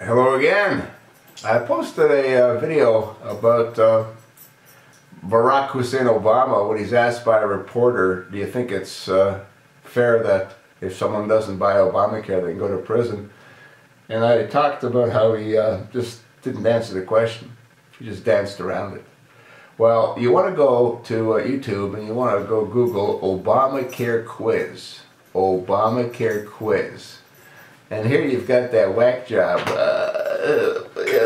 Hello again. I posted a video about Barack Hussein Obama when he's asked by a reporter, do you think it's fair that if someone doesn't buy Obamacare they can go to prison? And I talked about how he just didn't answer the question. He just danced around it. Well, you want to go to YouTube and you want to go Google Obamacare quiz. Obamacare quiz. And here you've got that whack job,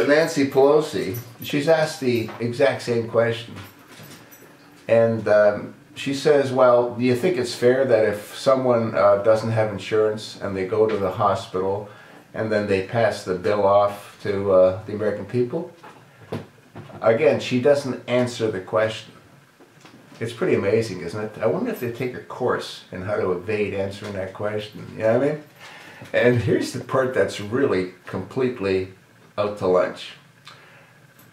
Nancy Pelosi. She's asked the exact same question. And she says, well, do you think it's fair that if someone doesn't have insurance and they go to the hospital and then they pass the bill off to the American people? Again, she doesn't answer the question. It's pretty amazing, isn't it? I wonder if they take a course in how to evade answering that question. You know what I mean? And here's the part that's really completely out to lunch.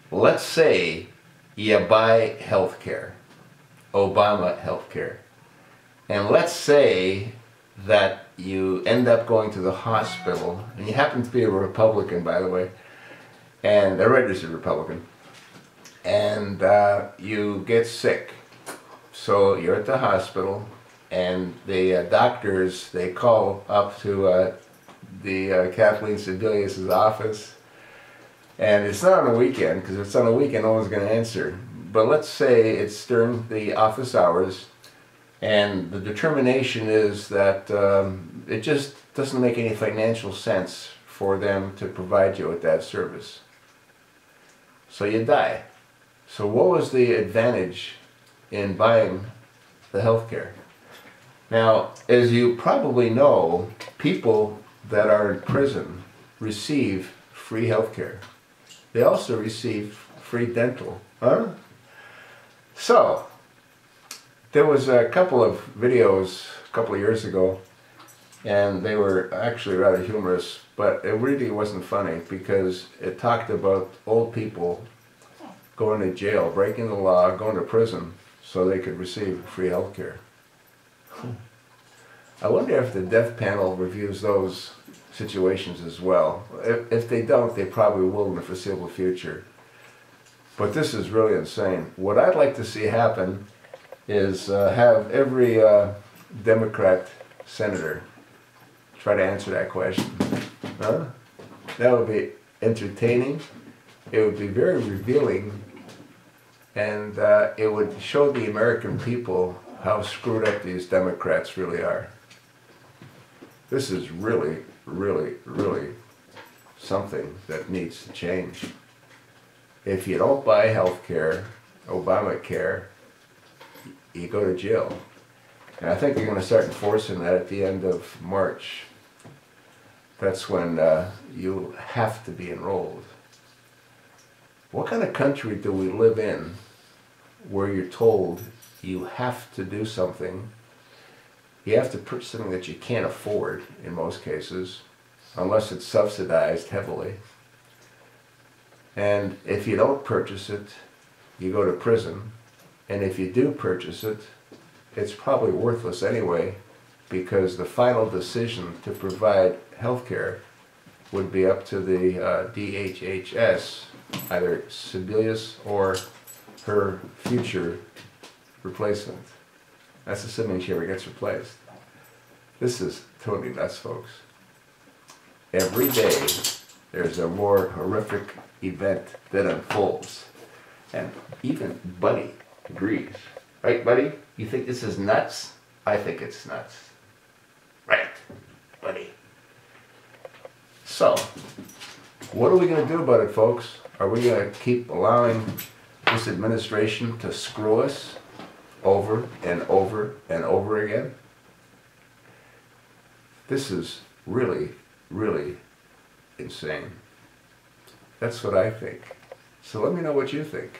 Let's say you buy health care, Obama health care, and let's say that you end up going to the hospital, and you happen to be a Republican, by the way, and a registered Republican, and you get sick. So you're at the hospital, and the doctors, they call up to the Kathleen Sebelius' office, and it's not on a weekend, because if it's on a weekend no one's going to answer, but let's say it's during the office hours, and the determination is that it just doesn't make any financial sense for them to provide you with that service. So you die. So what was the advantage in buying the health care? Now, as you probably know, people that are in prison receive free health care. They also receive free dental. So, there was a couple of videos a couple of years ago, and they were actually rather humorous, but it really wasn't funny because it talked about old people going to jail, breaking the law, going to prison, so they could receive free health care. I wonder if the death panel reviews those situations as well. If they don't, they probably will in the foreseeable future. But this is really insane. What I'd like to see happen is have every Democrat senator try to answer that question. Huh? That would be entertaining. It would be very revealing. And it would show the American people how screwed up these Democrats really are. This is really, really, really something that needs to change. If you don't buy health care, Obamacare, you go to jail. And I think they're going to start enforcing that at the end of March. That's when you have to be enrolled. What kind of country do we live in where you're told you have to do something? You have to purchase something that you can't afford in most cases, unless it's subsidized heavily. And if you don't purchase it, you go to prison. And if you do purchase it, it's probably worthless anyway, because the final decision to provide health care would be up to the DHHS, either Sebelius or her future replacement. That's assuming she ever gets replaced. This is totally nuts, folks. Every day there's a more horrific event that unfolds. And even Buddy agrees. Right, Buddy? You think this is nuts? I think it's nuts. Right, Buddy. So, what are we going to do about it, folks? Are we going to keep allowing this administration to screw us over and over and over again? This is really, really insane. That's what I think. So let me know what you think.